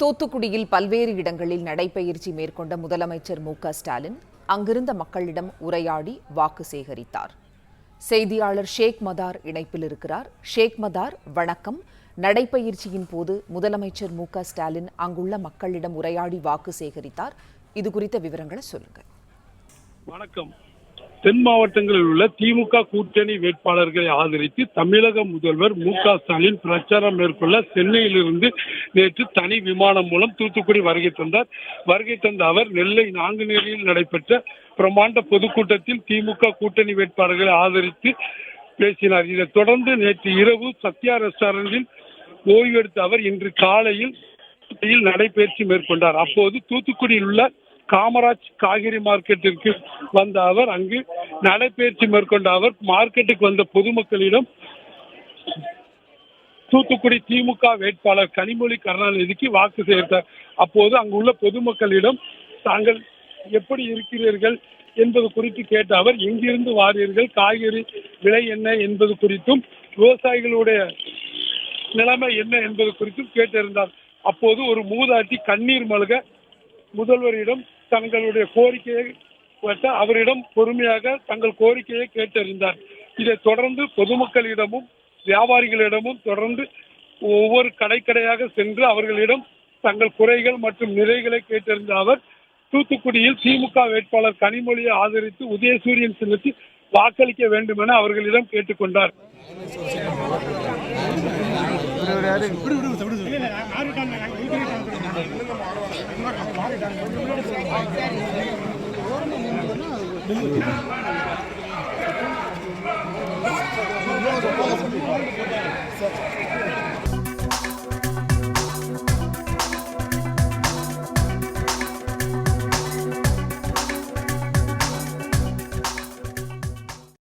தூத்துக்குடியில் பல்வேறு இடங்களில் நடைபயிற்சி மேற்கொண்ட முதலமைச்சர் மு.க.ஸ்டாலின் அங்கிருந்த மக்களிடம் உரையாடி வாக்கு சேகரித்தார். செய்தியாளர் ஷேக் மதார் இணைப்பில் இருக்கிறார். ஷேக் மதார், வணக்கம். நடைபயிற்சியின் போது முதலமைச்சர் மு.க.ஸ்டாலின் அங்குள்ள மக்களிடம் உரையாடி வாக்கு சேகரித்தார். இது குறித்த விவரங்களை சொல்லுங்க. வணக்கம். தென் மாவட்டங்களில் உள்ள திமுக கூட்டணி வேட்பாளர்களை ஆதரித்து தமிழக முதல்வர் மு.க.ஸ்டாலின் பிரச்சாரம் மேற்கொள்ள சென்னையிலிருந்து நேற்று தனி விமானம் மூலம் தூத்துக்குடி வருகை தந்தார். வருகை தந்த அவர் நெல்லை நாங்குநேரியில் நடைபெற்ற பிரமாண்ட பொதுக்கூட்டத்தில் திமுக கூட்டணி வேட்பாளர்களை ஆதரித்து பேசினார். இதைத் தொடர்ந்து நேற்று இரவு சத்யா ரெஸ்டாரண்டில் ஓய்வெடுத்த அவர் இன்று காலையில் நடைபயிற்சி மேற்கொண்டார். அப்போது தூத்துக்குடியில் உள்ள காமராஜ் காய்கறி மார்க்கெட்டிற்கு வந்த அவர் அங்கு நடைபயிற்சி மேற்கொண்ட அவர் மார்க்கெட்டுக்கு வந்த பொதுமக்களிடம் தூத்துக்குடி திமுக வேட்பாளர் கனிமொழி கருணாநிதிக்கு வாக்கு சேகரித்தார். அப்போது அங்குள்ள பொதுமக்களிடம் தாங்கள் எப்படி இருக்கிறீர்கள் என்பது குறித்து கேட்ட அவர் எங்கிருந்து வாரீர்கள், காய்கறி விலை என்ன என்பது குறித்தும் விவசாயிகளுடைய நிலைமை என்ன என்பது குறித்தும் கேட்டிருந்தார். அப்போது ஒரு மூதாட்டி கண்ணீர் மல்க முதல்வரிடம் தங்களுடைய கோரிக்கையை அவரிடம் பொறுமையாக தங்கள் கோரிக்கையை கேட்டறிந்தார். இதைத் தொடர்ந்து பொதுமக்களிடமும் வியாபாரிகளிடமும் தொடர்ந்து ஒவ்வொரு கடையாக சென்று அவர்களிடம் தங்கள் குறைகள் மற்றும் நிறைகளை கேட்டறிந்த அவர் தூத்துக்குடியில் திமுக வேட்பாளர் கனிமொழியை ஆதரித்து உதயசூரியன் சின்னத்தில் வாக்களிக்க வேண்டும் என அவர்களிடம் கேட்டுக்கொண்டார்.